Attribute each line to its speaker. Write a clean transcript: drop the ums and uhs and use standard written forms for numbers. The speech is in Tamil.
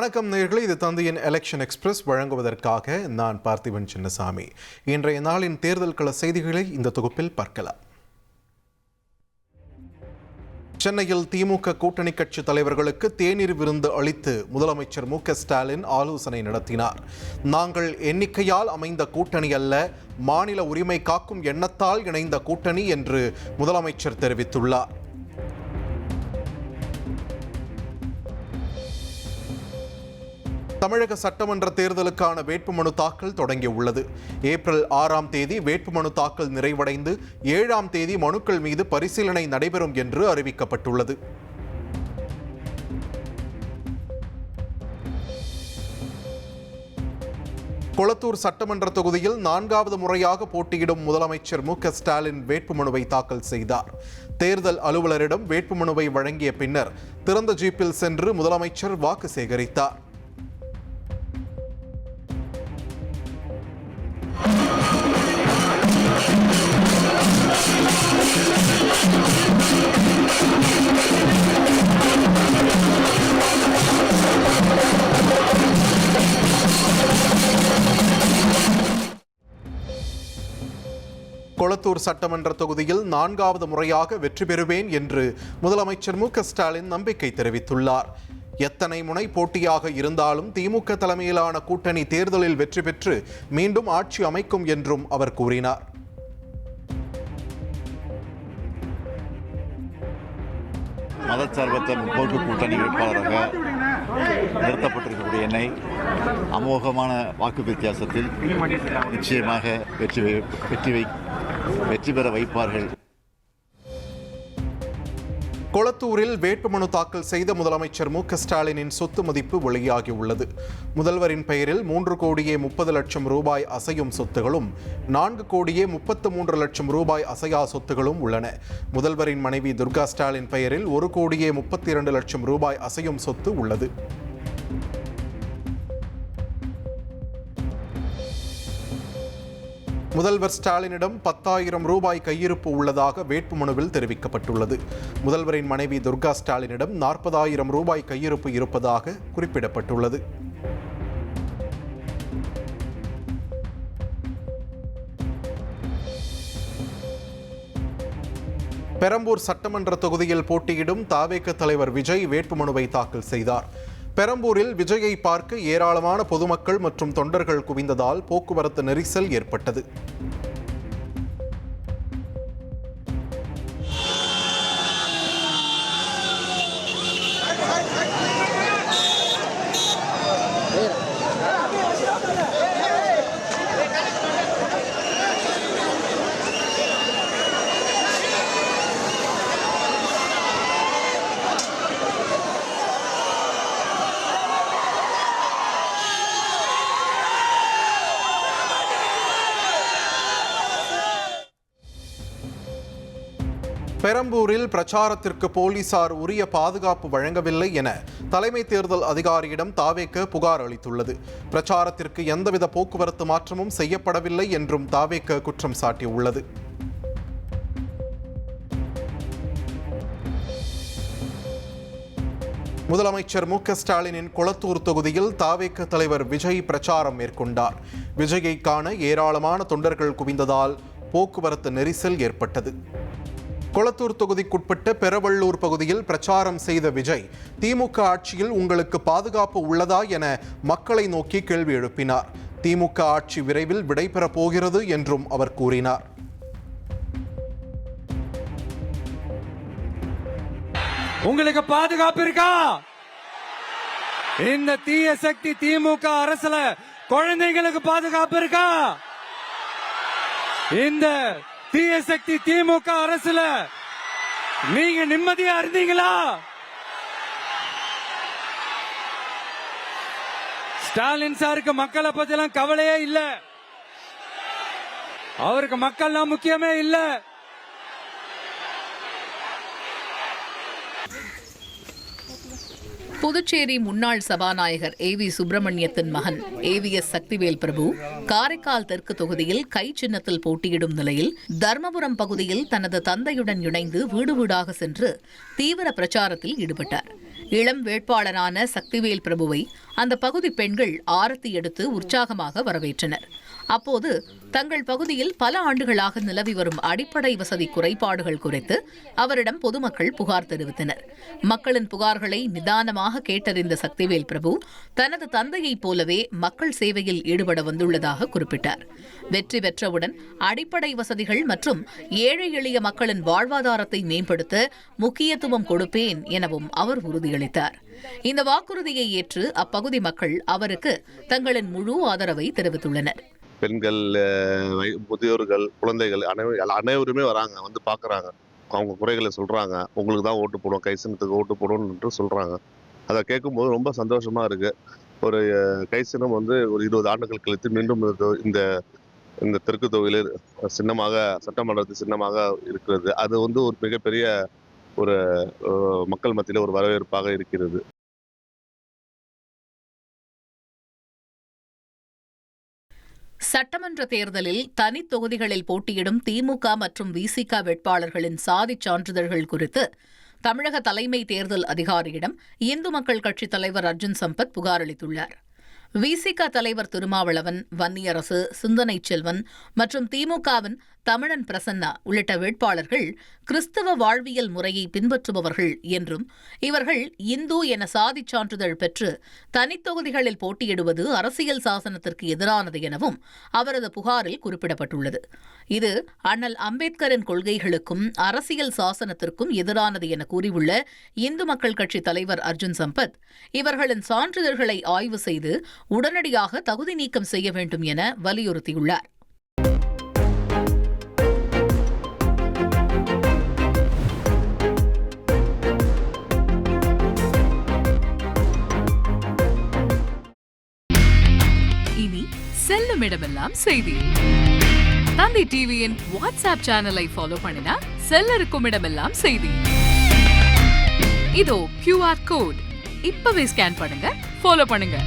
Speaker 1: வணக்கம் நேயர்களே, இது தந்தையின் எலெக்ஷன் எக்ஸ்பிரஸ் வழங்குவதற்காக நான் பார்த்திபன் சின்னசாமி. இன்றைய நாளின் தேர்தல் கள செய்திகளை இந்த தொகுப்பில் பார்க்கலாம். சென்னையில் திமுக கூட்டணி கட்சி தலைவர்களுக்கு தேநீர் விருந்து அளித்து முதலமைச்சர் மு.க.ஸ்டாலின் ஆலோசனை நடத்தினார். நாங்கள் எண்ணிக்கையால் அமைந்த கூட்டணி அல்ல, மாநில உரிமை காக்கும் எண்ணத்தால் இணைந்த கூட்டணி என்று முதலமைச்சர் தெரிவித்துள்ளார். தமிழக சட்டமன்ற தேர்தலுக்கான வேட்புமனு தாக்கல் தொடங்கியுள்ளது. ஏப்ரல் 6ஆம் தேதி வேட்புமனு தாக்கல் நிறைவடைந்து 7ஆம் தேதி மனுக்கள் மீது பரிசீலனை நடைபெறும் என்று அறிவிக்கப்பட்டுள்ளது. கொளத்தூர் சட்டமன்ற தொகுதியில் 4வது முறையாக போட்டியிடும் முதலமைச்சர் மு.க.ஸ்டாலின் வேட்புமனுவை தாக்கல் செய்தார். தேர்தல் அலுவலரிடம் வேட்புமனுவை வழங்கிய பின்னர் திறந்த ஜீப்பில் சென்று முதலமைச்சர் வாக்கு சேகரித்தார். கொளத்தூர் சட்டமன்ற தொகுதியில் 4வது முறையாக வெற்றி பெறுவேன் என்று முதலமைச்சர் மு.க.ஸ்டாலின் நம்பிக்கை தெரிவித்துள்ளார். எத்தனை முனை போட்டியாக இருந்தாலும் திமுக தலைமையிலான கூட்டணி தேர்தலில் வெற்றி பெற்று மீண்டும் ஆட்சி அமைக்கும் என்றும் அவர் கூறினார்.
Speaker 2: மதச்சார்பற்ற முற்போக்கு கூட்டணி வேட்பாளராக நிறுத்தப்பட்டிருக்கக்கூடிய என்னை அமோகமான வாக்கு வித்தியாசத்தில் நிச்சயமாக வெற்றி பெற வைப்பார்கள்.
Speaker 1: கொளத்தூரில் வேட்புமனு தாக்கல் செய்த முதலமைச்சர் மு.க.ஸ்டாலினின் சொத்து மதிப்பு வெளியாகியுள்ளது. முதல்வரின் பெயரில் 3,30,00,000 ரூபாய் அசையும் சொத்துகளும் 4,33,00,000 ரூபாய் அசையா சொத்துகளும் உள்ளன. முதல்வரின் மனைவி துர்கா ஸ்டாலின் பெயரில் 1,32,00,000 ரூபாய் அசையும் சொத்து உள்ளது. முதல்வர் ஸ்டாலினிடம் 10,000 ரூபாய் கையிருப்பு உள்ளதாக வேட்புமனுவில் தெரிவிக்கப்பட்டுள்ளது. முதல்வரின் மனைவி துர்கா ஸ்டாலினிடம் 40,000 ரூபாய் கையிருப்பு இருப்பதாக குறிப்பிடப்பட்டுள்ளது. பெரம்பூர் சட்டமன்ற தொகுதியில் போட்டியிடும் தவேக தலைவர் விஜய் வேட்புமனுவை தாக்கல் செய்தார். பெரம்பூரில் விஜயை பார்க்க ஏராளமான பொதுமக்கள் மற்றும் தொண்டர்கள் குவிந்ததால் போக்குவரத்து நெரிசல் ஏற்பட்டது. பெரம்பூரில் பிரச்சாரத்திற்கு போலீசார் உரிய பாதுகாப்பு வழங்கவில்லை என தலைமை தேர்தல் அதிகாரியிடம் தவேக புகார் அளித்துள்ளது. பிரச்சாரத்திற்கு எந்தவித போக்குவரத்து மாற்றமும் செய்யப்படவில்லை என்றும் தவேக குற்றம் சாட்டியுள்ளது. முதலமைச்சர் மு.க.ஸ்டாலினின் கொளத்தூர் தொகுதியில் தவேக தலைவர் விஜய் பிரச்சாரம் மேற்கொண்டார். விஜயை காண ஏராளமான தொண்டர்கள் குவிந்ததால் போக்குவரத்து நெரிசல் ஏற்பட்டது. கொளத்தூர் தொகுதிக்குட்பட்ட பெரவள்ளூர் பகுதியில் பிரச்சாரம் செய்த விஜய், திமுக ஆட்சியில் உங்களுக்கு பாதுகாப்பு உள்ளதா என மக்களை நோக்கி கேள்வி எழுப்பினார். திமுக ஆட்சி விரைவில் விடைபெறப் போகிறது என்றும் அவர் கூறினார்.
Speaker 3: உங்களுக்கு பாதுகாப்பு இருக்கா? இந்த தீய சக்தி திமுக அரசுல குழந்தைகளுக்கு பாதுகாப்பு இருக்கா? இந்த தீய சக்தி திமுக அரசுல நீங்க நிம்மதியா இருந்தீங்களா? ஸ்டாலின் சாருக்கு மக்களை பத்தி எல்லாம் கவலையே இல்ல. அவருக்கு மக்கள்லாம் முக்கியமே இல்ல.
Speaker 4: புதுச்சேரி முன்னாள் சபாநாயகர் ஏவி சுப்பிரமணியத்தின் மகன் ஏவிஎஸ் சக்திவேல் பிரபு காரைக்கால் தெற்கு தொகுதியில் கை சின்னத்தில் போட்டியிடும் நிலையில் தர்மபுரம் பகுதியில் தனது தந்தையுடன் இணைந்து வீடு வீடாக சென்று தீவிர பிரச்சாரத்தில் ஈடுபட்டார். இளம் வேட்பாளரான சக்திவேல் பிரபுவை அந்த பகுதி பெண்கள் ஆரத்தி எடுத்து உற்சாகமாக வரவேற்றனர். அப்போது தங்கள் பகுதியில் பல ஆண்டுகளாக நிலவி வரும் அடிப்படை வசதி குறைபாடுகள் குறித்து அவரிடம் பொதுமக்கள் புகார் தெரிவித்தனர். மக்களின் புகார்களை நிதானமாக கேட்டறிந்த சக்திவேல் பிரபு தனது தந்தையைப் போலவே மக்கள் சேவையில் ஈடுபட வந்துள்ளதாக குறிப்பிட்டார். வெற்றி பெற்றவுடன் அடிப்படை வசதிகள் மற்றும் ஏழை எளிய மக்களின் வாழ்வாதாரத்தை மேம்படுத்த முக்கியத்துவம் கொடுப்பேன் எனவும் அவர் உறுதியளித்தார். இந்த வாக்குறுதியை ஏற்று அப்பகுதி மக்கள் அவருக்கு தங்களின் முழு ஆதரவை தெரிவித்துள்ளனர்.
Speaker 5: பெண்கள், முதியோர்கள், குழந்தைகள் அனைவருமே வராங்க, வந்து பார்க்குறாங்க. அவங்க குறைகளை சொல்கிறாங்க. உங்களுக்கு தான் ஓட்டு போடுவோம், கைசினத்துக்கு ஓட்டு போடுவோம்னு சொல்கிறாங்க. அதை கேட்கும்போது ரொம்ப சந்தோஷமாக இருக்குது. ஒரு கைசினம் வந்து ஒரு 20 ஆண்டுகள் கழித்து மீண்டும் இந்த தெற்கு தொகுதியில் சின்னமாக, சட்டமன்றத்து சின்னமாக இருக்கிறது. அது வந்து ஒரு மிகப்பெரிய ஒரு மக்கள் மத்தியில் ஒரு வரவேற்பாக இருக்கிறது.
Speaker 4: சட்டமன்ற தேர்தலில் தனி தொகுதிகளில் போட்டியிடும் திமுக மற்றும் விசிக வேட்பாளர்களின் சாதிச் சான்றிதழ்கள் குறித்து தமிழக தலைமை தேர்தல் அதிகாரியிடம் இந்து மக்கள் கட்சித் தலைவர் அர்ஜுன் சம்பத் புகார் அளித்துள்ளார். விசிக தலைவர் திருமாவளவன், வன்னியரசு, சிந்தனை செல்வன் மற்றும் திமுகவின் தமிழன் பிரசன்னா உள்ளிட்ட வேட்பாளர்கள் கிறிஸ்தவ வாழ்வியல் முறையை பின்பற்றுபவர்கள் என்றும் இவர்கள் இந்து என சாதிச் சான்றிதழ் பெற்று தனித்தொகுதிகளில் போட்டியிடுவது அரசியல் சாசனத்திற்கு எதிரானது எனவும் அவரது புகாரில் குறிப்பிடப்பட்டுள்ளது. இது அண்ணல் அம்பேத்கரின் கொள்கைகளுக்கும் அரசியல் சாசனத்திற்கும் எதிரானது என கூறியுள்ள இந்து மக்கள் கட்சித் தலைவர் அர்ஜுன் சம்பத் இவர்களின் சான்றிதழ்களை ஆய்வு செய்து உடனடியாக தகுதி நீக்கம் செய்ய வேண்டும் என வலியுறுத்தியுள்ளார். இனி செல்லும் இடமெல்லாம் செய்தி. தந்தி டிவியின் வாட்ஸ்அப் சேனலை ஃபாலோ பண்ணினா செல்ல இருக்கும் இடமெல்லாம் செய்தி. இதோ QR கோட் இப்பவே ஸ்கேன் பண்ணுங்க, ஃபாலோ பண்ணுங்க.